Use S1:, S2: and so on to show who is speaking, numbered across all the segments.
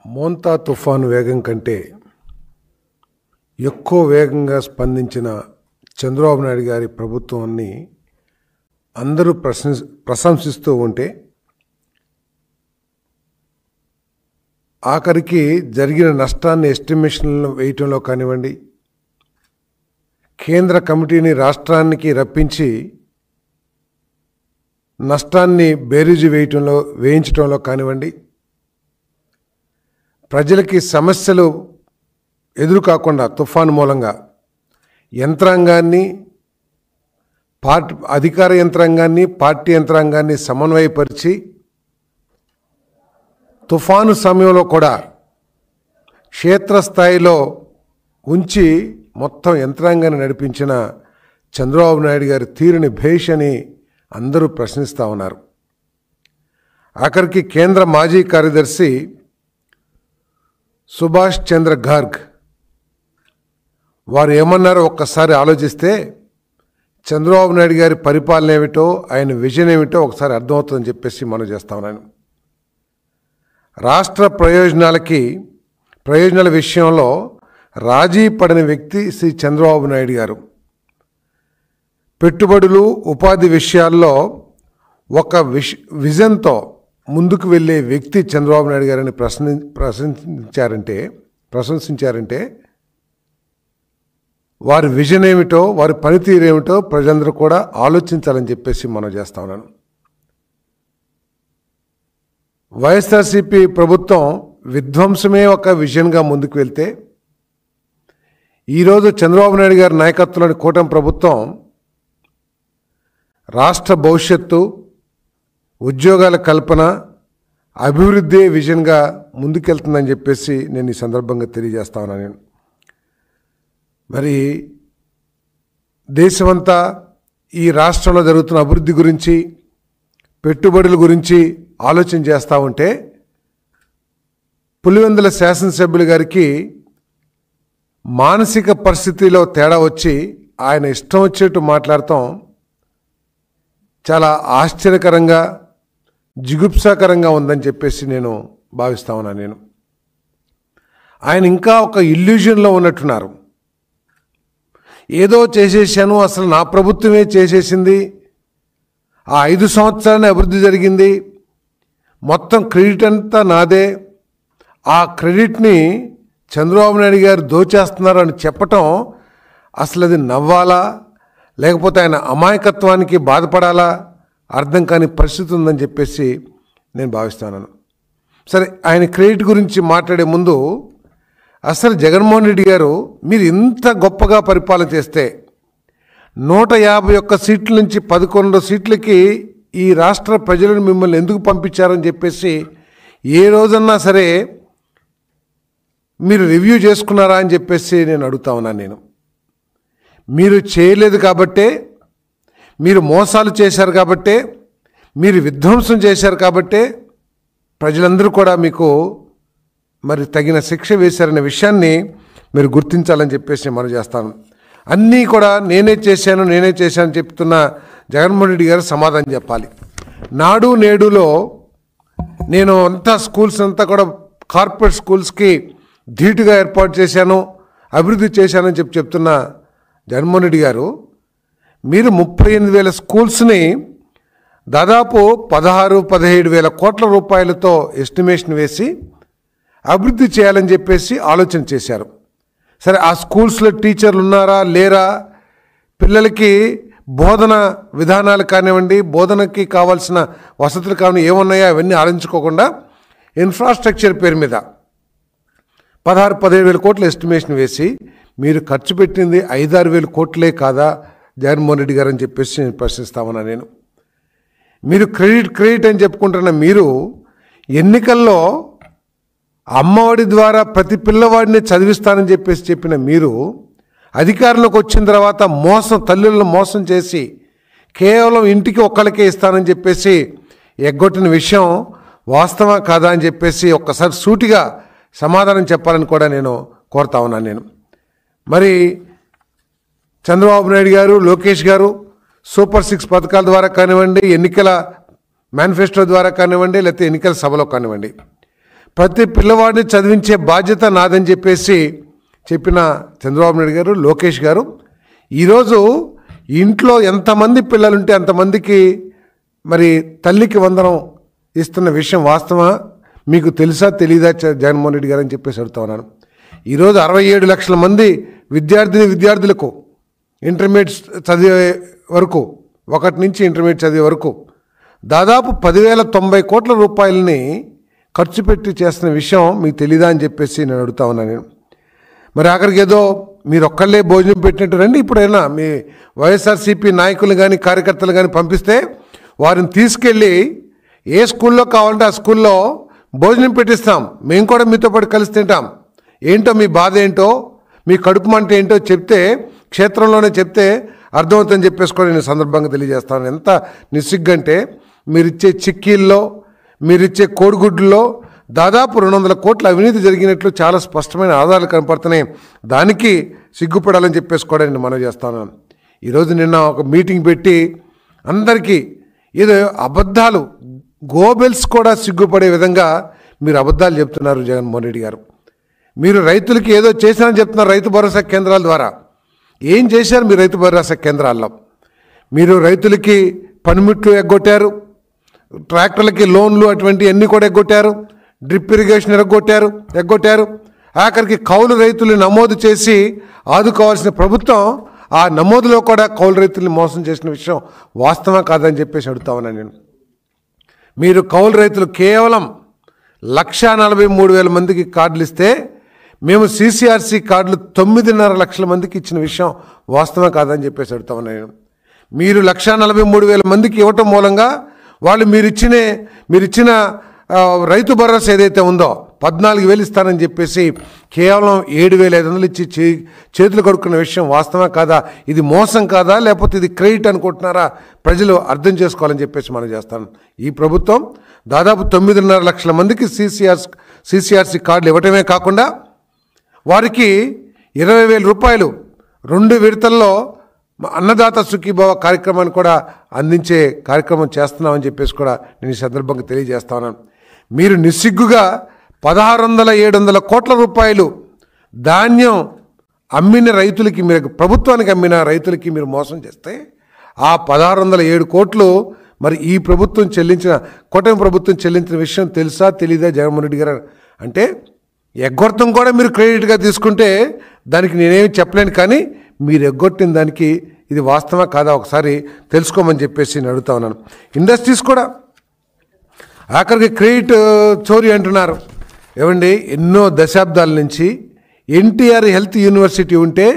S1: మోంతా తుఫాను వేగం కంటే ఎక్కువ వేగంగా స్పందించిన చంద్రబాబు నాయుడు గారి ప్రభుత్వాన్ని అందరూ ప్రశంసిస్తూ ఉంటే ఆఖరికి జరిగిన నష్టాన్ని ఎస్టిమేషన్లు వేయటంలో కానివ్వండి, కేంద్ర కమిటీని రాష్ట్రానికి రప్పించి నష్టాన్ని బేరీజు వేయించడంలో కానివ్వండి, ప్రజలకి సమస్యలు ఎదురు కాకుండా తుఫాను మూలంగా యంత్రాంగాన్ని, అధికార యంత్రాంగాన్ని, పార్టీ యంత్రాంగాన్ని సమన్వయపరిచి తుఫాను సమయంలో కూడా క్షేత్రస్థాయిలో ఉంచి మొత్తం యంత్రాంగాన్ని నడిపించిన చంద్రబాబు నాయుడు గారి తీరుని భేష్ అని అందరూ ప్రశ్నిస్తూ ఉన్నారు. ఆఖరికి కేంద్ర మాజీ కార్యదర్శి సుభాష్ చంద్ర గార్గ్ వారు ఏమన్నారో ఒక్కసారి ఆలోచిస్తే చంద్రబాబు నాయుడు గారి పరిపాలన ఏమిటో, ఆయన విజన్ ఏమిటో ఒకసారి అర్థమవుతుందని చెప్పేసి మనం చేస్తా ఉన్నాను. రాష్ట్ర ప్రయోజనాల విషయంలో రాజీ పడని వ్యక్తి శ్రీ చంద్రబాబు నాయుడు గారు. పెట్టుబడులు, ఉపాధి విషయాల్లో ఒక విజన్తో ముందుకు వెళ్ళే వ్యక్తి చంద్రబాబు నాయుడు గారిని ప్రశంసించారంటే వారి విజన్ ఏమిటో, వారి పనితీరు ఏమిటో ప్రజలందరూ కూడా ఆలోచించాలని చెప్పేసి మనం చేస్తా ఉన్నాను. వైఎస్ఆర్సీపీ ప్రభుత్వం విధ్వంసమే ఒక విజన్గా ముందుకు వెళ్తే, ఈరోజు చంద్రబాబు నాయుడు గారి నాయకత్వంలోని కూటమి ప్రభుత్వం రాష్ట్ర భవిష్యత్తు, ఉద్యోగాల కల్పన, అభివృద్ధి విజన్గా ముందుకెళ్తుందని చెప్పేసి నేను ఈ సందర్భంగా తెలియజేస్తా ఉన్నాను. నేను మరి దేశమంతా ఈ రాష్ట్రంలో జరుగుతున్న అభివృద్ధి గురించి, పెట్టుబడుల గురించి ఆలోచన చేస్తూ ఉంటే పులివెందుల శాసనసభ్యులు గారికి మానసిక పరిస్థితిలో తేడా వచ్చి ఆయన ఇష్టం వచ్చేట్టు మాట్లాడటం చాలా ఆశ్చర్యకరంగా, జిగుప్సాకరంగా ఉందని చెప్పేసి నేను భావిస్తా ఉన్నాను. ఆయన ఇంకా ఒక ఇల్యూజన్లో ఉన్నట్టున్నారు. ఏదో చేసేసాను, అసలు నా ప్రభుత్వమే చేసేసింది, ఆ 5 సంవత్సరాలనే అభివృద్ధి జరిగింది, మొత్తం క్రెడిట్ అంతా నాదే, ఆ క్రెడిట్ని చంద్రబాబు నాయుడు గారు దోచేస్తున్నారు అని చెప్పటం అసలు అది నవ్వాలా లేకపోతే ఆయన అమాయకత్వానికి బాధపడాలా అర్థం కాని పరిస్థితి ఉందని చెప్పేసి నేను భావిస్తున్నాను. సరే, ఆయన క్రెడిట్ గురించి మాట్లాడే ముందు అసలు జగన్మోహన్ రెడ్డి గారు మీరు ఇంత గొప్పగా పరిపాలన చేస్తే 151 సీట్ల నుంచి 11 సీట్లకి ఈ రాష్ట్ర ప్రజలను మిమ్మల్ని ఎందుకు పంపించారని చెప్పేసి ఏ రోజన్నా సరే మీరు రివ్యూ చేసుకున్నారా అని చెప్పేసి నేను అడుగుతా ఉన్నాను. మీరు చేయలేదు కాబట్టే, మీరు మోసాలు చేశారు కాబట్టే, మీరు విధ్వంసం చేశారు కాబట్టే ప్రజలందరూ కూడా మీకు మరి తగిన శిక్ష వేశారనే విషయాన్ని మీరు గుర్తించాలని చెప్పేసి మనం చేస్తాను. అన్నీ కూడా నేనే చేశాను చెప్తున్న జగన్మోహన్ రెడ్డి గారు సమాధానం చెప్పాలి. నాడు నేడులో నేను స్కూల్స్ అంతా కూడా కార్పొరేట్ స్కూల్స్కి ధీటుగా ఏర్పాటు చేశాను, అభివృద్ధి చేశానని చెప్తున్న జగన్మోహన్ రెడ్డి గారు, మీరు 38,000 స్కూల్స్ని దాదాపు 16-17 కోట్ల రూపాయలతో ఎస్టిమేషన్ వేసి అభివృద్ధి చేయాలని చెప్పేసి ఆలోచన చేశారు. సరే, ఆ స్కూల్స్లో టీచర్లు ఉన్నారా లేరా, పిల్లలకి బోధన విధానాలు కానివ్వండి, బోధనకి కావాల్సిన వసతులు కానివ్వండి ఏమున్నాయో అవన్నీ ఆలోచించుకోకుండా ఇన్ఫ్రాస్ట్రక్చర్ పేరు మీద 16-17 కోట్ల ఎస్టిమేషన్ వేసి మీరు ఖర్చు పెట్టింది 5-6 కోట్లే కాదా జగన్మోహన్ రెడ్డి గారు అని చెప్పేసి నేను ప్రశ్నిస్తామన్నా. మీరు క్రెడిట్ అని చెప్పుకుంటున్న మీరు ఎన్నికల్లో అమ్మఒడి ద్వారా ప్రతి పిల్లవాడిని చదివిస్తానని చెప్పేసి చెప్పిన మీరు అధికారంలోకి వచ్చిన తర్వాత తల్లులను మోసం చేసి కేవలం ఇంటికి ఒక్కళ్ళకే ఇస్తానని చెప్పేసి ఎగ్గొట్టిన విషయం వాస్తవా కాదా అని చెప్పేసి ఒక్కసారి సూటిగా సమాధానం చెప్పాలని కూడా నేను కోరుతా ఉన్నాను. మరి చంద్రబాబు నాయుడు గారు, లోకేష్ గారు సూపర్ 6 పథకాల ద్వారా కానివ్వండి, ఎన్నికల మేనిఫెస్టో ద్వారా కానివ్వండి, లేకపోతే ఎన్నికల సభలో కానివ్వండి, ప్రతి పిల్లవాడిని చదివించే బాధ్యత నాదని చెప్పేసి చెప్పిన చంద్రబాబు నాయుడు గారు, లోకేష్ గారు ఈరోజు ఇంట్లో ఎంతమంది పిల్లలుంటే అంతమందికి మరి తల్లికి వందనం ఇస్తున్న విషయం వాస్తవా? మీకు తెలుసా తెలీదా జగన్మోహన్ రెడ్డి గారు అని చెప్పేసి అడుగుతా ఉన్నాను. ఈరోజు 67 లక్షల మంది విద్యార్థులకు ఇంటర్మీడియట్ చదివే వరకు, 1 నుంచి ఇంటర్మీడియట్ చదివే వరకు దాదాపు 10,090 కోట్ల రూపాయలని ఖర్చు పెట్టి చేస్తున్న విషయం మీకు తెలీదా అని చెప్పేసి నేను అడుగుతా ఉన్నాను. నేను మరి అక్కడికి ఏదో మీరు ఒక్కళ్ళే భోజనం పెట్టినట్టు రండి, ఇప్పుడైనా మీ వైఎస్ఆర్సీపీ నాయకులు కానీ కార్యకర్తలు కానీ పంపిస్తే వారిని తీసుకెళ్ళి ఏ స్కూల్లో కావాలంటే ఆ స్కూల్లో భోజనం పెట్టిస్తాం. మేము కూడా మీతో పాటు కలిసి తింటాం. ఏంటో మీ బాధ ఏంటో, మీ కడుపు మంట ఏంటో చెప్తే, క్షేత్రంలోనే చెప్తే అర్థమవుతుందని చెప్పేసి కూడా నేను సందర్భంగా తెలియజేస్తాను. ఎంత నిస్సిగ్గంటే మీరిచ్చే చిక్కీల్లో, మీరిచ్చే కోడిగుడ్లలో దాదాపు 200 కోట్ల అవినీతి జరిగినట్లు చాలా స్పష్టమైన ఆధారాలు కనపడుతున్నాయి. దానికి సిగ్గుపడాలని చెప్పేసి కూడా నేను మనవి చేస్తాను. ఈరోజు నిన్న ఒక మీటింగ్ పెట్టి అందరికీ ఏదో అబద్ధాలు, గోబెల్స్ కూడా సిగ్గుపడే విధంగా మీరు అబద్ధాలు చెప్తున్నారు జగన్మోహన్ రెడ్డి గారు. మీరు రైతులకి ఏదో చేశారని చెప్తున్నారు రైతు భరోసా కేంద్రాల ద్వారా. ఏం చేశారు మీరు రైతు భరోసా కేంద్రాల్లో? మీరు రైతులకి పనిముట్లు ఎగ్గొట్టారు, ట్రాక్టర్లకి లోన్లు అటువంటివన్నీ కూడా ఎగ్గొట్టారు, డ్రిప్ ఇరిగేషన్ ఎగ్గొట్టారు. ఆఖరికి కౌలు రైతులు నమోదు చేసి ఆదుకోవాల్సిన ప్రభుత్వం ఆ నమోదులో కూడా కౌలు రైతుల్ని మోసం చేసిన విషయం వాస్తవం కాదని చెప్పేసి అడుగుతా ఉన్నాను నేను. మీరు కౌలు రైతులు కేవలం 1,43,000 మందికి కార్డులు ఇస్తే మేము CCRC కార్డులు 9.5 లక్షల మందికి ఇచ్చిన విషయం వాస్తవం కాదని చెప్పేసి అడుగుతా ఉన్నాను నేను. మీరు 1,43,000 మందికి ఇవ్వటం మూలంగా వాళ్ళు మీరిచ్చిన రైతు భరోసా ఏదైతే ఉందో 14,000 ఇస్తానని చెప్పేసి కేవలం 7,500 ఇచ్చి చేతులు కడుక్కున్న విషయం వాస్తవం కాదా? ఇది మోసం కాదా, లేకపోతే ఇది క్రెడిట్ అనుకుంటున్నారా? ప్రజలు అర్థం చేసుకోవాలని చెప్పేసి మనం చేస్తాను. ఈ ప్రభుత్వం దాదాపు 9.5 లక్షల మందికి CCRC కార్డులు ఇవ్వటమే కాకుండా వారికి 20,000 రూపాయలు 2 విడతల్లో అన్నదాత సుఖీభవ కార్యక్రమాన్ని కూడా అందించే కార్యక్రమం చేస్తున్నామని చెప్పేసి కూడా నేను ఈ సందర్భంగా తెలియజేస్తా ఉన్నాను. మీరు నిస్సిగ్గుగా 1,600-700 కోట్ల రూపాయలు ధాన్యం అమ్మిన రైతులకి, మీరు ప్రభుత్వానికి అమ్మిన రైతులకి మీరు మోసం చేస్తే ఆ 1,607 కోట్లు మరి ఈ ప్రభుత్వం కూటమి ప్రభుత్వం చెల్లించిన విషయం తెలుసా తెలీదా జగన్మోహన్ రెడ్డి గారు? అంటే ఎగ్గొట్టం కూడా మీరు క్రెడిట్గా తీసుకుంటే దానికి నేనేమి చెప్పలేను, కానీ మీరు ఎగ్గొట్టిన దానికి ఇది వాస్తవా కాదా ఒకసారి తెలుసుకోమని చెప్పేసి నేను అడుగుతా ఉన్నాను. ఇండస్ట్రీస్ కూడా ఆఖరికి క్రెడిట్ చోరీ అంటున్నారు. ఏమండి, ఎన్నో దశాబ్దాల నుంచి NTR హెల్త్ యూనివర్సిటీ ఉంటే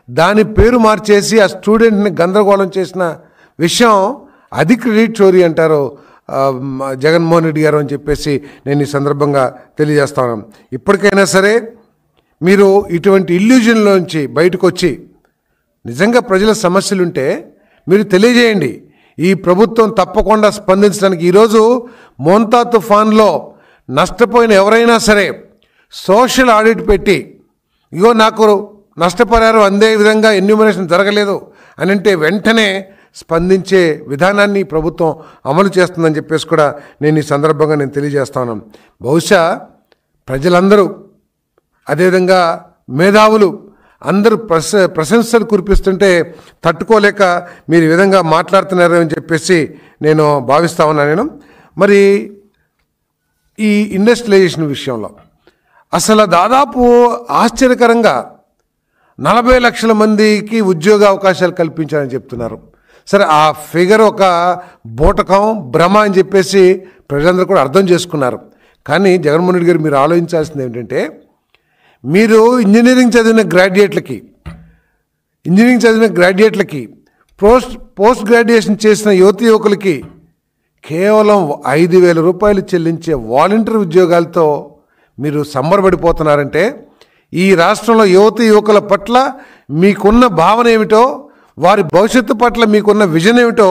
S1: దాని పేరు మార్చేసి ఆ స్టూడెంట్ని గందరగోళం చేసిన విషయం, అది క్రెడిట్ చోరీ అంటారు జగన్మోహన్ రెడ్డి గారు అని చెప్పేసి నేను ఈ సందర్భంగా తెలియజేస్తా ఉన్నాను. ఇప్పటికైనా సరే మీరు ఇటువంటి ఇల్యూజన్లోంచి బయటకు వచ్చి నిజంగా ప్రజల సమస్యలుంటే మీరు తెలియజేయండి. ఈ ప్రభుత్వం తప్పకుండా స్పందించడానికి ఈరోజు మోంతా తుఫాన్లో నష్టపోయిన ఎవరైనా సరే సోషల్ ఆడిట్ పెట్టి ఇగో నాకు నష్టపరిహారం అందే విధంగా ఎన్యూమరేషన్ జరగలేదు అని అంటే వెంటనే స్పందించే విధానాన్ని ప్రభుత్వం అమలు చేస్తుందని చెప్పేసి కూడా నేను ఈ సందర్భంగా నేను తెలియజేస్తాను. బహుశా ప్రజలందరూ అదేవిధంగా మేధావులు అందరూ ప్రశంసలు కురిపిస్తుంటే తట్టుకోలేక మీరు ఈ విధంగా మాట్లాడుతున్నారు అని చెప్పేసి నేను భావిస్తా ఉన్నాను. నేను మరి ఈ ఇండస్ట్రియలైజేషన్ విషయంలో అసలు దాదాపు ఆశ్చర్యకరంగా 40 లక్షల మందికి ఉద్యోగ అవకాశాలు కల్పించారని చెప్తున్నారు. సరే, ఆ ఫిగర్ ఒక బూటకం, భ్రమ అని చెప్పేసి ప్రజలందరూ కూడా అర్థం చేసుకున్నారు. కానీ జగన్మోహన్ రెడ్డి గారు మీరు ఆలోచించాల్సింది ఏంటంటే, మీరు ఇంజనీరింగ్ చదివిన గ్రాడ్యుయేట్లకి పోస్ట్ గ్రాడ్యుయేషన్ చేసిన యువకులకి కేవలం 5,000 రూపాయలు చెల్లించే వాలంటీర్ ఉద్యోగాలతో మీరు సంబరపడిపోతున్నారంటే ఈ రాష్ట్రంలో యువకుల పట్ల మీకున్న భావన ఏమిటో, వారి భవిష్యత్తు పట్ల మీకున్న విజన్ ఏమిటో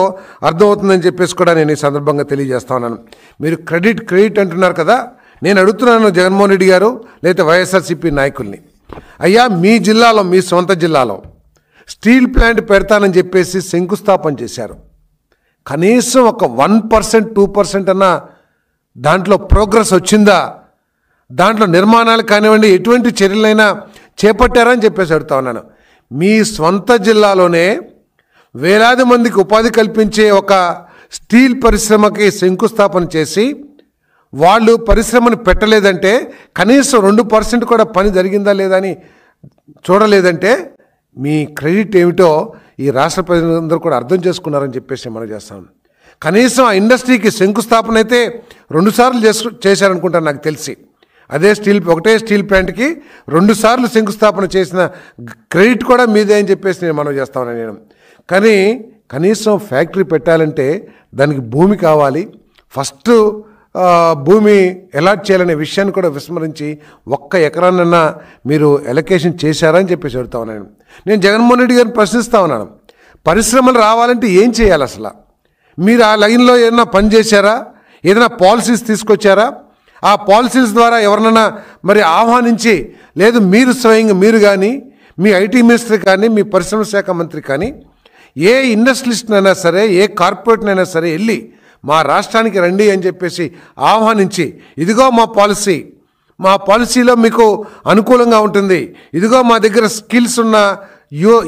S1: అర్థమవుతుందని చెప్పేసి కూడా నేను ఈ సందర్భంగా తెలియజేస్తా ఉన్నాను. మీరు క్రెడిట్ అంటున్నారు కదా, నేను అడుగుతున్నాను జగన్మోహన్ రెడ్డి గారు లేదా వైఎస్ఆర్సీపీ నాయకుల్ని, అయ్యా మీ జిల్లాలో, మీ సొంత జిల్లాలో స్టీల్ ప్లాంట్ పెడతానని చెప్పేసి శంకుస్థాపన చేశారు. కనీసం ఒక 1%, 2% అన్న దాంట్లో ప్రోగ్రెస్ వచ్చిందా? దాంట్లో నిర్మాణాలు కానివ్వండి, ఎటువంటి చర్యలైనా చేపట్టారని చెప్పేసి అడుగుతా ఉన్నాను. మీ స్వంత జిల్లాలోనే వేలాది మందికి ఉపాధి కల్పించే ఒక స్టీల్ పరిశ్రమకి శంకుస్థాపన చేసి వాళ్ళు పరిశ్రమను పెట్టలేదంటే, కనీసం 2% కూడా పని జరిగిందా లేదా అని చూడలేదంటే మీ క్రెడిట్ ఏమిటో ఈ రాష్ట్ర ప్రజలందరూ కూడా అర్థం చేసుకున్నారని చెప్పేసి మనం చేస్తాం. కనీసం ఆ ఇండస్ట్రీకి శంకుస్థాపన అయితే 2 సార్లు చేశారనుకుంటాను నాకు తెలిసి. అదే ఒకటే స్టీల్ ప్లాంట్కి 2 సార్లు శంకుస్థాపన చేసిన క్రెడిట్ కూడా మీదే అని చెప్పేసి నేను మనం చేస్తాను నేను. కానీ కనీసం ఫ్యాక్టరీ పెట్టాలంటే దానికి భూమి కావాలి. ఫస్ట్ భూమి అలాట్ చేయాలనే విషయాన్ని కూడా విస్మరించి 1 ఎకరాన్నన్నా మీరు ఎలకేషన్ చేశారని చెప్పేసి అడుగుతా ఉన్నాను. నేను జగన్మోహన్ రెడ్డి గారిని ప్రశ్నిస్తూ ఉన్నాను, పరిశ్రమలు రావాలంటే ఏం చేయాలి అసలు? మీరు ఆ లైన్లో ఏదైనా పని చేశారా? ఏదైనా పాలసీస్ తీసుకొచ్చారా? ఆ పాలసీస్ ద్వారా ఎవరినైనా మరి ఆహ్వానించి, లేదు మీరు స్వయంగా మీరు కానీ, మీ ఐటీ మినిస్టర్ కానీ, మీ పరిశ్రమ శాఖ మంత్రి కానీ, ఏ ఇండస్ట్రియలిస్ట్నైనా సరే, ఏ కార్పొరేట్నైనా సరే వెళ్ళి మా రాష్ట్రానికి రండి అని చెప్పేసి ఆహ్వానించి, ఇదిగో మా పాలసీలో మీకు అనుకూలంగా ఉంటుంది, ఇదిగో మా దగ్గర స్కిల్స్ ఉన్న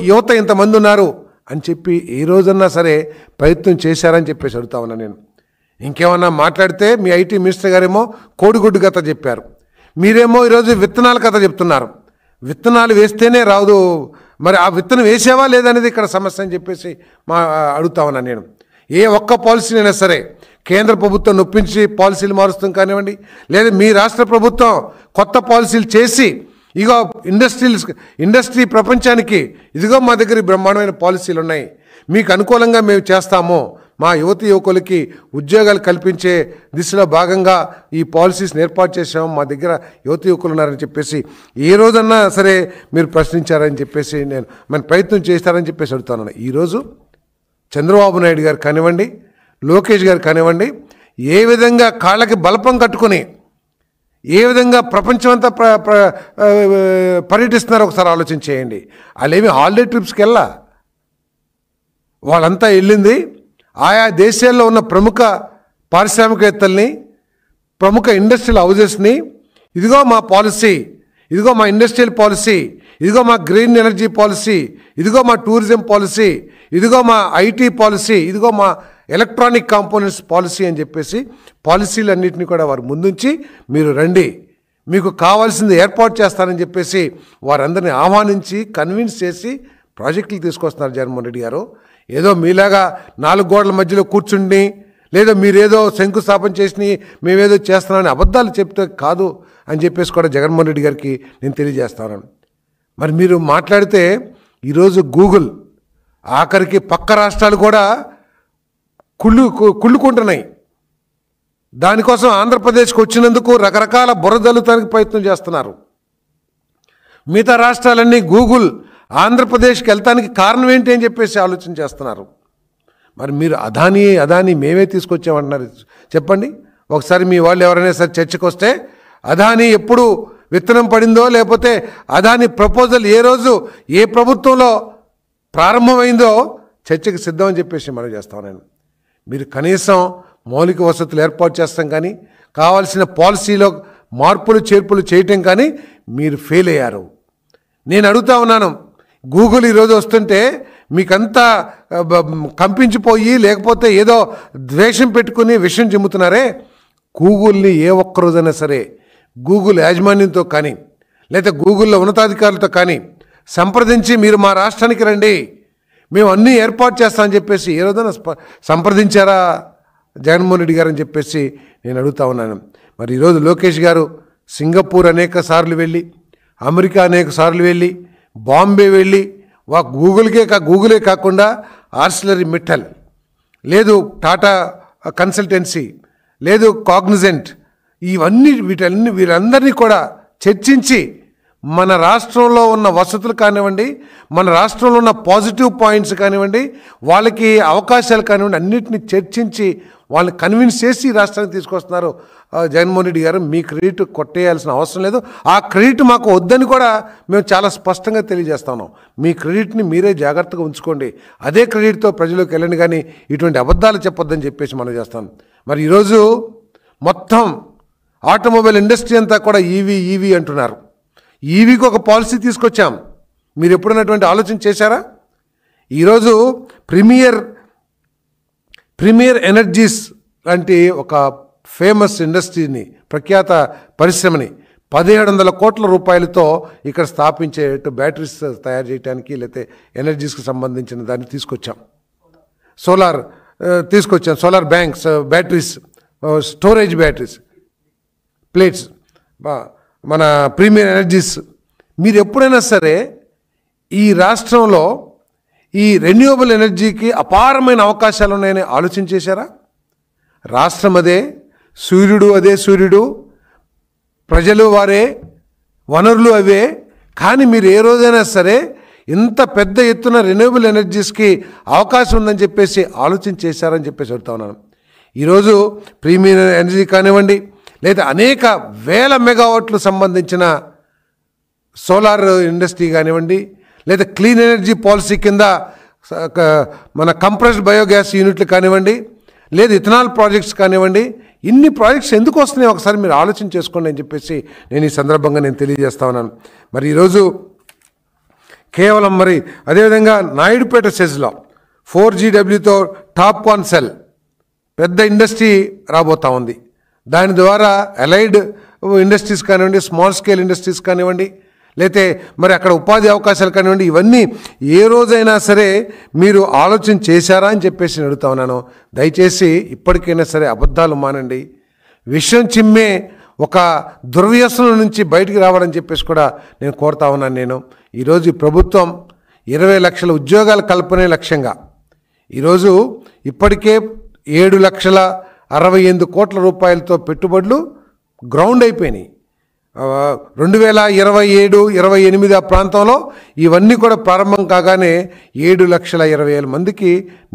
S1: యువత ఇంతమంది ఉన్నారు అని చెప్పి ఏ రోజన్నా సరే ప్రయత్నం చేశారని చెప్పేసి అడుగుతా ఉన్నా నేను. ఇంకేమన్నా మాట్లాడితే మీ ఐటీ మినిస్టర్ గారేమో కోడిగుడ్డు కథ చెప్పారు, మీరేమో ఈరోజు విత్తనాల కథ చెప్తున్నారు. విత్తనాలు వేస్తేనే రాదు, మరి ఆ విత్తనం వేసావా లేదనేది ఇక్కడ సమస్య అని చెప్పేసి అడుగుతా ఉన్నాను నేను. ఏ ఒక్క పాలసీనైనా సరే కేంద్ర ప్రభుత్వం నొప్పించి పాలసీలు మారుస్తాం కానివ్వండి, లేదా మీ రాష్ట్ర ప్రభుత్వం కొత్త పాలసీలు చేసి, ఇగో ఇండస్ట్రీ ప్రపంచానికి ఇదిగో మా దగ్గర బ్రహ్మాండమైన పాలసీలు ఉన్నాయి, మీకు అనుకూలంగా మేము చేస్తాము, మా యువకులకి ఉద్యోగాలు కల్పించే దిశలో భాగంగా ఈ పాలసీస్ని ఏర్పాటు చేసాము, మా దగ్గర యువకులు ఉన్నారని చెప్పేసి ఏ రోజన్నా సరే మీరు ప్రశ్నించారని చెప్పేసి మన ప్రయత్నం చేస్తారని చెప్పేసి అడుగుతున్నాను. ఈరోజు చంద్రబాబు నాయుడు గారు కానివ్వండి, లోకేష్ గారు కానివ్వండి, ఏ విధంగా కాళ్ళకి బలపం కట్టుకుని ఏ విధంగా ప్రపంచమంతా పర్యటిస్తున్నారో ఒకసారి ఆలోచన చేయండి. వాళ్ళేమి హాలిడే ట్రిప్స్కి వాళ్ళంతా వెళ్ళింది ఆయా దేశాల్లో ఉన్న ప్రముఖ పారిశ్రామికవేత్తల్ని, ప్రముఖ ఇండస్ట్రియల్ హౌజెస్ని, ఇదిగో మా పాలసీ, ఇదిగో మా ఇండస్ట్రియల్ పాలసీ, ఇదిగో మా గ్రీన్ ఎనర్జీ పాలసీ, ఇదిగో మా టూరిజం పాలసీ, ఇదిగో మా ఐటీ పాలసీ, ఇదిగో మా ఎలక్ట్రానిక్ కాంపోనెంట్స్ పాలసీ అని చెప్పేసి పాలసీలన్నింటినీ కూడా వారు ముందుంచి మీరు రండి, మీకు కావాల్సింది ఏర్పాటు చేస్తారని చెప్పేసి వారందరినీ ఆహ్వానించి కన్విన్స్ చేసి ప్రాజెక్టులు తీసుకొస్తున్నారు జగన్మోహన్ రెడ్డి గారు. ఏదో మీలాగా 4 గోడల మధ్యలో కూర్చుండి, లేదా మీరేదో శంకుస్థాపన చేసి మేమేదో చేస్తున్నామని అబద్ధాలు చెప్తే కాదు అని చెప్పేసి కూడా జగన్మోహన్ రెడ్డి గారికి నేను తెలియజేస్తాను. మరి మీరు మాట్లాడితే ఈరోజు గూగుల్ ఆఖరికి పక్క రాష్ట్రాలు కూడా కుళ్ళుకుంటున్నాయి. దానికోసం ఆంధ్రప్రదేశ్కి వచ్చినందుకు రకరకాల బురదలుతానికి ప్రయత్నం చేస్తున్నారు. మిగతా రాష్ట్రాలన్నీ గూగుల్ ఆంధ్రప్రదేశ్కి వెళ్తానికి కారణం ఏంటి అని చెప్పేసి ఆలోచన చేస్తున్నారు. మరి మీరు అదానీ మేమే తీసుకొచ్చామంటున్నారు. చెప్పండి ఒకసారి, మీ వాళ్ళు ఎవరైనా సరే చర్చకు వస్తే అదానీ ఎప్పుడు విత్తనం పడిందో, లేకపోతే అదానీ ప్రపోజల్ ఏ రోజు ఏ ప్రభుత్వంలో ప్రారంభమైందో చర్చకు సిద్ధం అని చెప్పేసి మనం చేస్తాం. నేను మీరు కనీసం మౌలిక వసతులు ఏర్పాటు చేస్తాం కానీ, కావాల్సిన పాలసీలో మార్పులు చేర్పులు చేయటం కానీ మీరు ఫెయిల్ అయ్యారు. నేను అడుగుతా ఉన్నాను, గూగుల్ ఈరోజు వస్తుంటే మీకంతా కంపించిపోయి, లేకపోతే ఏదో ద్వేషం పెట్టుకుని విషయం చెబుతున్నారే, గూగుల్ని ఏ ఒక్కరోజైనా సరే గూగుల్ యాజమాన్యంతో కానీ, లేదా గూగుల్లో ఉన్నతాధికారులతో కానీ సంప్రదించి మీరు మా రాష్ట్రానికి రండి, మేము అన్నీ ఏర్పాటు చేస్తామని చెప్పేసి ఏ రోజైనా సంప్రదించారా జగన్మోహన్ రెడ్డి గారు అని చెప్పేసి నేను అడుగుతా ఉన్నాను. మరి ఈరోజు లోకేష్ గారు సింగపూర్ అనేక సార్లు వెళ్ళి, అమెరికా అనేక సార్లు వెళ్ళి, బాంబే వెళ్ళి, గూగులే కాకుండా ఆర్సిలరీ మిట్టల్, లేదు టాటా కన్సల్టెన్సీ, లేదు కాగ్నిజెంట్, వీరందరినీ కూడా చర్చించి మన రాష్ట్రంలో ఉన్న వసతులు కానివ్వండి, మన రాష్ట్రంలో ఉన్న పాజిటివ్ పాయింట్స్ కానివ్వండి, వాళ్ళకి అవకాశాలు కానివ్వండి, అన్నింటినీ చర్చించి వాళ్ళని కన్విన్స్ చేసి రాష్ట్రానికి తీసుకొస్తున్నారు జగన్మోహన్ రెడ్డి గారు. మీ క్రెడిట్ కొట్టేయాల్సిన అవసరం లేదు, ఆ క్రెడిట్ మాకు వద్దని కూడా మేము చాలా స్పష్టంగా తెలియజేస్తున్నాం. మీ క్రెడిట్ని మీరే జాగ్రత్తగా ఉంచుకోండి, అదే క్రెడిట్తో ప్రజలకు వెళ్ళండి, కానీ ఇటువంటి అబద్ధాలు చెప్పొద్దని చెప్పేసి మనం చేస్తాం. మరి ఈరోజు మొత్తం ఆటోమొబైల్ ఇండస్ట్రీ అంతా కూడా ఈవీ అంటున్నారు. ఈవీకి ఒక పాలసీ తీసుకొచ్చాం. మీరు ఎప్పుడైనటువంటి ఆలోచన చేశారా? ఈరోజు ప్రీమియర్ ఎనర్జీస్ లాంటి ఒక ఫేమస్ ఇండస్ట్రీని, ప్రఖ్యాత పరిశ్రమని 1700 కోట్ల రూపాయలతో ఇక్కడ స్థాపించే బ్యాటరీస్ తయారు చేయడానికి, లేకపోతే ఎనర్జీస్కి సంబంధించిన దాన్ని తీసుకొచ్చాం. Solar banks, batteries, storage batteries, plates, మన ప్రీమియర్ ఎనర్జీస్. మీరు ఎప్పుడైనా సరే ఈ రాష్ట్రంలో ఈ రెన్యూవబుల్ ఎనర్జీకి అపారమైన అవకాశాలు ఉన్నాయని ఆలోచన చేశారా? రాష్ట్రం అదే, సూర్యుడు, ప్రజలు వారే, వనరులు అవే. కానీ మీరు ఏ రోజైనా సరే ఇంత పెద్ద ఎత్తున రెన్యూవబుల్ ఎనర్జీస్కి అవకాశం ఉందని చెప్పేసి ఆలోచన చేశారని చెప్పేసి అడుగుతా ఉన్నాను. ఈరోజు ప్రీమియర్ ఎనర్జీ కానివ్వండి, లేదా అనేక వేల మెగావాట్లు సంబంధించిన సోలార్ ఇండస్ట్రీ కానివ్వండి, లేదా క్లీన్ ఎనర్జీ పాలసీ కింద మన కంప్రెస్డ్ బయోగ్యాస్ యూనిట్లు కానివ్వండి, లేదు ఇథనాల్ ప్రాజెక్ట్స్ కానివ్వండి, ఇన్ని ప్రాజెక్ట్స్ ఎందుకు వస్తున్నాయి ఒకసారి మీరు ఆలోచన చేసుకోండి అని చెప్పేసి నేను ఈ సందర్భంగా తెలియజేస్తా ఉన్నాను. మరి ఈరోజు కేవలం అదేవిధంగా నాయుడుపేట సెజ్లో 4GWతో టాప్కాన్ సెల్ పెద్ద ఇండస్ట్రీ రాబోతూ ఉంది. దాని ద్వారా అలైడ్ ఇండస్ట్రీస్ కానివ్వండి, స్మాల్ స్కేల్ ఇండస్ట్రీస్ కానివ్వండి, లేతే అక్కడ ఉపాధి అవకాశాలు కానివ్వండి, ఇవన్నీ ఏ రోజైనా సరే మీరు ఆలోచన చేశారా అని చెప్పేసి నేను అడుగుతా ఉన్నాను. దయచేసి ఇప్పటికైనా సరే అబద్ధాలు మానండి. విషయం చిమ్మే ఒక దుర్వ్యసనం నుంచి బయటికి రావాలని చెప్పేసి కూడా నేను కోరుతా ఉన్నాను. ఈరోజు ఈ ప్రభుత్వం 20 లక్షల ఉద్యోగాల కల్పనే లక్ష్యంగా ఈరోజు ఇప్పటికే 7,68 కోట్ల రూపాయలతో పెట్టుబడులు గ్రౌండ్ అయిపోయినాయి. 2027-28 ఆ ప్రాంతంలో ఇవన్నీ కూడా ప్రారంభం కాగానే 7,20,000 మందికి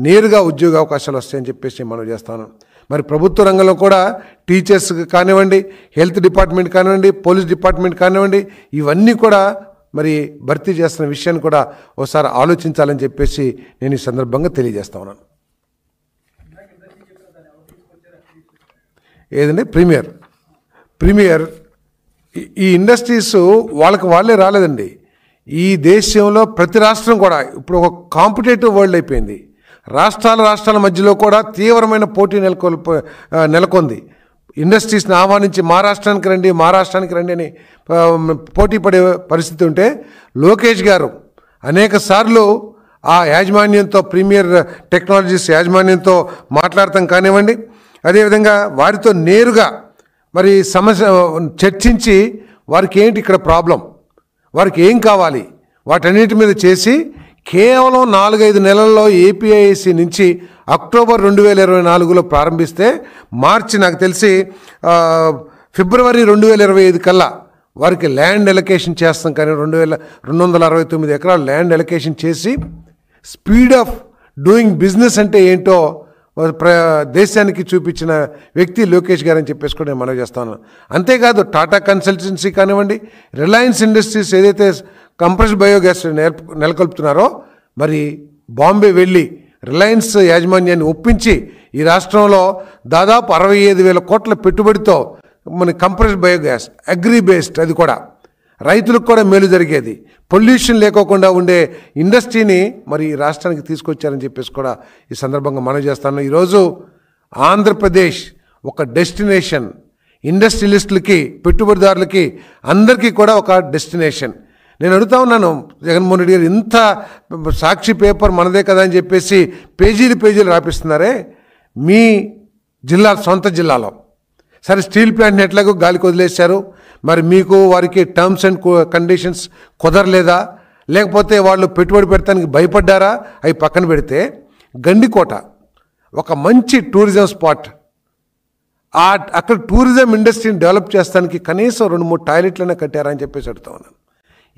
S1: నేరుగా ఉద్యోగ అవకాశాలు వస్తాయని చెప్పేసి మనం చేస్తాను. మరి ప్రభుత్వ రంగంలో కూడా టీచర్స్ కానివ్వండి, హెల్త్ డిపార్ట్మెంట్ కానివ్వండి, పోలీస్ డిపార్ట్మెంట్ కానివ్వండి, ఇవన్నీ కూడా భర్తీ చేస్తున్న విషయాన్ని కూడా ఒకసారి ఆలోచించాలని చెప్పేసి నేను ఈ సందర్భంగా తెలియజేస్తా ఉన్నాను. ఏదండి ప్రీమియర్ ఈ ఇండస్ట్రీస్ వాళ్ళే రాలేదండి. ఈ దేశంలో ప్రతి రాష్ట్రం కూడా ఇప్పుడు ఒక కాంపిటేటివ్ వరల్డ్ అయిపోయింది. రాష్ట్రాల మధ్యలో కూడా తీవ్రమైన పోటీ నెలకొంది. ఇండస్ట్రీస్ని ఆహ్వానించి మహారాష్ట్రానికి రండి అని పోటీ పడే పరిస్థితి ఉంటే లోకేష్ గారు అనేక సార్లు ఆ యాజమాన్యంతో, ప్రీమియర్ టెక్నాలజీస్ యాజమాన్యంతో మాట్లాడటం కానివ్వండి, అదేవిధంగా వారితో నేరుగా సమస్య చర్చించి వారికి ఏంటి ఇక్కడ ప్రాబ్లం, వారికి ఏం కావాలి, వాటన్నిటి మీద చేసి కేవలం 4-5 నెలల్లో ఏపీఐసి నుంచి అక్టోబర్ 2024లో ప్రారంభిస్తే మార్చి నాకు తెలిసి ఫిబ్రవరి 2025 కల్లా వారికి ల్యాండ్ ఎలకేషన్ చేస్తాం. కానీ 2,269 ఎకరాలు ల్యాండ్ ఎలకేషన్ చేసి స్పీడ్ ఆఫ్ డూయింగ్ బిజినెస్ అంటే ఏంటో దేశానికి చూపించిన వ్యక్తి లోకేష్ గారు అని చెప్పేసి కూడా నేను మనవి చేస్తాను. అంతేకాదు టాటా కన్సల్టెన్సీ కానివ్వండి, రిలయన్స్ ఇండస్ట్రీస్ ఏదైతే కంప్రెస్డ్ బయోగ్యాస్ నెలకొల్పుతున్నారో బాంబే వెళ్ళి రిలయన్స్ యాజమాన్యాన్ని ఒప్పించి ఈ రాష్ట్రంలో దాదాపు 65,000 కోట్ల పెట్టుబడితో కంప్రెస్డ్ బయోగ్యాస్ అగ్రి బేస్డ్, అది కూడా రైతులకు కూడా మేలు జరిగేది, పొల్యూషన్ లేకోకుండా ఉండే ఇండస్ట్రీని ఈ రాష్ట్రానికి తీసుకొచ్చారని చెప్పేసి కూడా ఈ సందర్భంగా మనం చేస్తాను. ఈరోజు ఆంధ్రప్రదేశ్ ఒక డెస్టినేషన్, ఇండస్ట్రియలిస్టులకి, పెట్టుబడిదారులకి, అందరికీ కూడా ఒక డెస్టినేషన్. నేను అడుగుతా ఉన్నాను, జగన్మోహన్ రెడ్డి గారు ఇంత సాక్షి పేపర్ మనదే కదా అని చెప్పేసి పేజీలు రాపిస్తున్నారే, మీ సొంత జిల్లాలో సరే స్టీల్ ప్లాంట్ని ఎట్లాగో గాలికి వదిలేశారు, మీకు వారికి టర్మ్స్ అండ్ కండిషన్స్ కుదరలేదా, లేకపోతే వాళ్ళు పెట్టుబడి పెడతానికి భయపడ్డారా? అవి పక్కన పెడితే గండికోట ఒక మంచి టూరిజం స్పాట్, అక్కడ టూరిజం ఇండస్ట్రీని డెవలప్ చేస్తానికి కనీసం 2-3 టాయిలెట్లైనా కట్టారా అని చెప్పేసి అడుగుతా ఉన్నాను.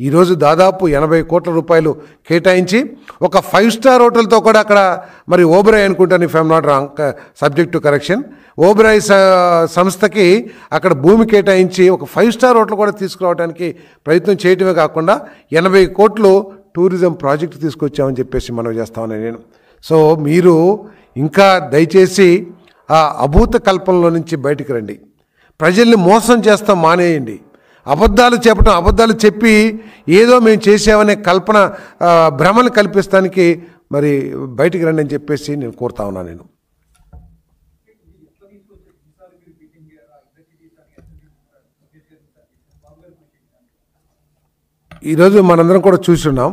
S1: ఈరోజు దాదాపు 80 కోట్ల రూపాయలు కేటాయించి ఒక 5 స్టార్ హోటల్తో కూడా అక్కడ ఓబెరాయ్ అనుకుంటాను, if I'm not wrong, subject to correction, Oberoi సంస్థకి అక్కడ భూమి కేటాయించి ఒక 5 స్టార్ హోటల్ కూడా తీసుకురావడానికి ప్రయత్నం చేయటమే కాకుండా 80 కోట్లు టూరిజం ప్రాజెక్టు తీసుకొచ్చామని చెప్పేసి మనం చేస్తామని నేను. సో మీరు ఇంకా దయచేసి ఆ అభూత కల్పనలో నుంచి బయటికి రండి. ప్రజల్ని మోసం చేస్తాం మానేయండి. అబద్ధాలు చెప్పడం, అబద్ధాలు చెప్పి ఏదో మేము చేసామనే కల్పన భ్రమను కల్పిస్తానికి మరి బయటికి రండి అని చెప్పేసి నేను కోరుతా ఉన్నాను. నేను ఈరోజు మనందరం కూడా చూస్తున్నాం.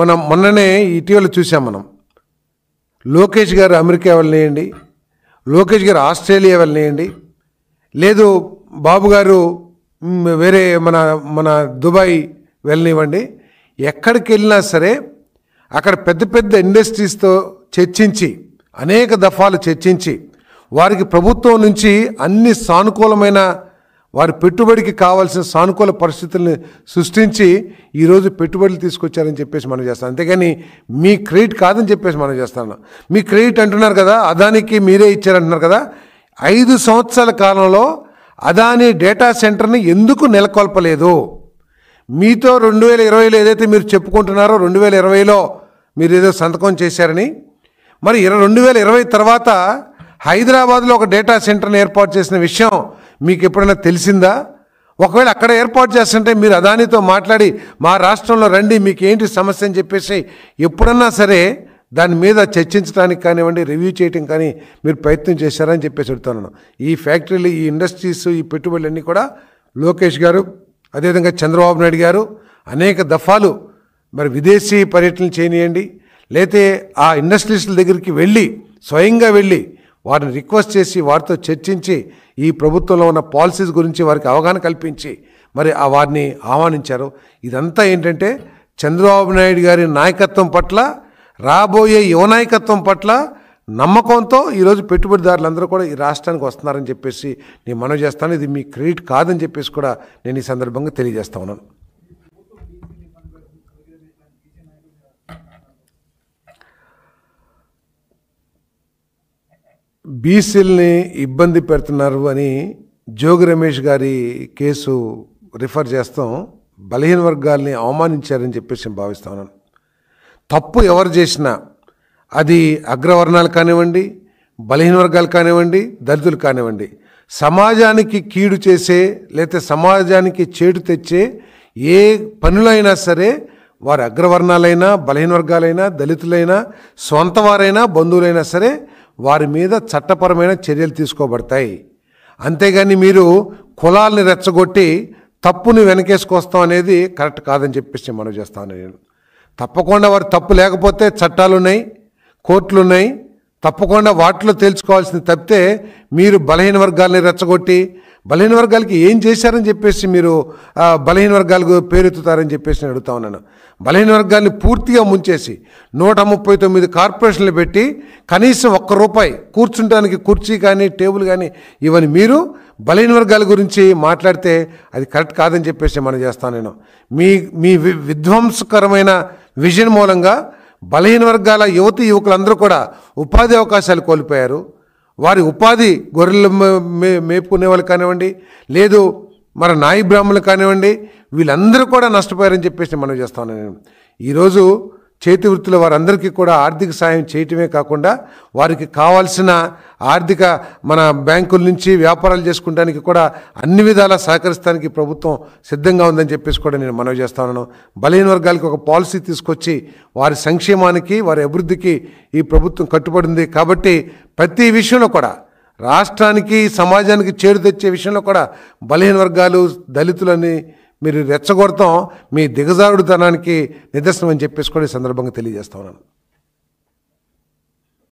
S1: మనం మొన్ననే ఇటీవల చూసాం. లోకేష్ గారు అమెరికా వెళ్ళనియండి, లోకేష్ గారు ఆస్ట్రేలియా వెళ్ళనియండి, లేదు బాబు గారు వేరే మన దుబాయ్ వెళ్ళనివ్వండి, ఎక్కడికి వెళ్ళినా సరే అక్కడ పెద్ద పెద్ద ఇండస్ట్రీస్తో చర్చించి, అనేక దఫాలు చర్చించి, వారికి ప్రభుత్వం నుంచి అన్ని సానుకూలమైన వారి పెట్టుబడికి కావాల్సిన సానుకూల పరిస్థితుల్ని సృష్టించి ఈరోజు పెట్టుబడులు తీసుకొచ్చారని చెప్పేసి మనం చేస్తాం. అంతేగాని మీ క్రెడిట్ కాదని చెప్పేసి మనం చేస్తాను. మీ క్రెడిట్ అంటున్నారు కదా, అదానికి మీరే ఇచ్చారంటున్నారు కదా. 5 సంవత్సరాల కాలంలో అదానీ డేటా సెంటర్ని ఎందుకు నెలకొల్పలేదు? మీతో 2020లో ఏదైతే మీరు చెప్పుకుంటున్నారో 2020లో మీరు ఏదో సంతకం చేశారని, మరి 2020 తర్వాత హైదరాబాద్లో ఒక డేటా సెంటర్ని ఏర్పాటు చేసిన విషయం మీకు ఎప్పుడైనా తెలిసిందా? ఒకవేళ అక్కడ ఏర్పాటు చేస్తుంటే మీరు అదానితో మాట్లాడి మా రాష్ట్రంలో రండి, మీకు ఏంటి సమస్య అని చెప్పేసి ఎప్పుడన్నా సరే దాని మీద చర్చించడానికి కానివ్వండి, రివ్యూ చేయటం కానీ మీరు ప్రయత్నం చేశారని చెప్పేసి చెప్తున్నాను. ఈ ఫ్యాక్టరీలు, ఈ ఇండస్ట్రీస్, ఈ పెట్టుబడులన్నీ కూడా లోకేష్ గారు, అదేవిధంగా చంద్రబాబు నాయుడు గారు అనేక దఫాలు మరి విదేశీ పర్యటనలు చేయనియండి, లేతే ఆ ఇండస్ట్రీస్ల దగ్గరికి వెళ్ళి స్వయంగా వెళ్ళి వారిని రిక్వెస్ట్ చేసి వారితో చర్చించి ఈ ప్రభుత్వంలో ఉన్న పాలసీస్ గురించి వారికి అవగాహన కల్పించి మరి వారిని ఆహ్వానించారు. ఇదంతా ఏంటంటే చంద్రబాబు నాయుడు గారి నాయకత్వం పట్ల, రాబోయే యువ నాయకత్వం పట్ల నమ్మకంతో ఈరోజు పెట్టుబడిదారులందరూ కూడా ఈ రాష్ట్రానికి వస్తున్నారని చెప్పేసి నేను మనవి చేస్తాను. ఇది మీ క్రెడిట్ కాదని చెప్పేసి కూడా నేను ఈ సందర్భంగా తెలియజేస్తా ఉన్నాను. బీసీలని ఇబ్బంది పెడుతున్నారు అని జోగి రమేష్ గారి కేసు రిఫర్ చేస్తాం. బలహీన వర్గాల్ని అవమానించారని చెప్పేసి నేను భావిస్తా ఉన్నాను. తప్పు ఎవరు చేసినా అది అగ్రవర్ణాలు కానివ్వండి, బలహీన వర్గాలు కానివ్వండి, దళితులు కానివ్వండి, సమాజానికి కీడు చేసే లేకపోతే సమాజానికి చేటు తెచ్చే ఏ పనులైనా సరే వారు అగ్రవర్ణాలైనా, బలహీన వర్గాలైనా, దళితులైనా, సొంత వారైనా, బంధువులైనా సరే వారి మీద చట్టపరమైన చర్యలు తీసుకోబడతాయి. అంతేగాని మీరు కులాల్ని రెచ్చగొట్టి తప్పుని వెనకేసుకొస్తాం అనేది కరెక్ట్ కాదని చెప్పేసి మనం చేస్తాను. నేను తప్పకుండా వారు తప్పు లేకపోతే చట్టాలు ఉన్నాయి, కోర్టులు ఉన్నాయి, తప్పకుండా వాటిలో తేల్చుకోవాల్సింది తప్పితే మీరు బలహీన వర్గాల్ని రెచ్చగొట్టి బలహీన వర్గాలకి ఏం చేశారని చెప్పేసి మీరు బలహీన వర్గాలకు పేరెత్తుతారని చెప్పేసి నేను అడుగుతా ఉన్నాను. బలహీన వర్గాల్ని పూర్తిగా ముంచేసి 139 కార్పొరేషన్లు పెట్టి కనీసం ₹1 కూర్చుంటానికి కుర్చీ కానీ టేబుల్ కానీ ఇవన్నీ మీరు బలహీన వర్గాల గురించి మాట్లాడితే అది కరెక్ట్ కాదని చెప్పేసి మనం చేస్తాను. నేను మీ విధ్వంసకరమైన విజన్ మూలంగా బలహీన వర్గాల యువకులందరూ కూడా ఉపాధి అవకాశాలు కోల్పోయారు. వారి ఉపాధి గొర్రెలు మేపుకునే వాళ్ళు కానివ్వండి, లేదు మన నాయి బ్రాహ్మణులు కానివ్వండి, వీళ్ళందరూ కూడా నష్టపోయారని చెప్పేసి మనం చేస్తాను. నేను ఈరోజు చేతి వృత్తుల వారందరికీ కూడా ఆర్థిక సాయం చేయటమే కాకుండా వారికి కావాల్సిన ఆర్థిక మన బ్యాంకుల నుంచి వ్యాపారాలు చేసుకోవడానికి కూడా అన్ని విధాలా సహకరిస్తానికి ప్రభుత్వం సిద్ధంగా ఉందని చెప్పేసి కూడా నేను మనవి చేస్తాను. బలహీన వర్గాలకు ఒక పాలసీ తీసుకొచ్చి వారి సంక్షేమానికి, వారి అభివృద్ధికి ఈ ప్రభుత్వం కట్టుబడింది. కాబట్టి ప్రతి విషయంలో కూడా రాష్ట్రానికి, సమాజానికి చేడు తెచ్చే విషయంలో కూడా బలహీన వర్గాలు, దళితులని మీరు రెచ్చగొడతాం మీ దిగజారుడుతనానికి నిదర్శనం అని చెప్పేసి కూడా ఈ సందర్భంగా తెలియజేస్తా ఉన్నాను.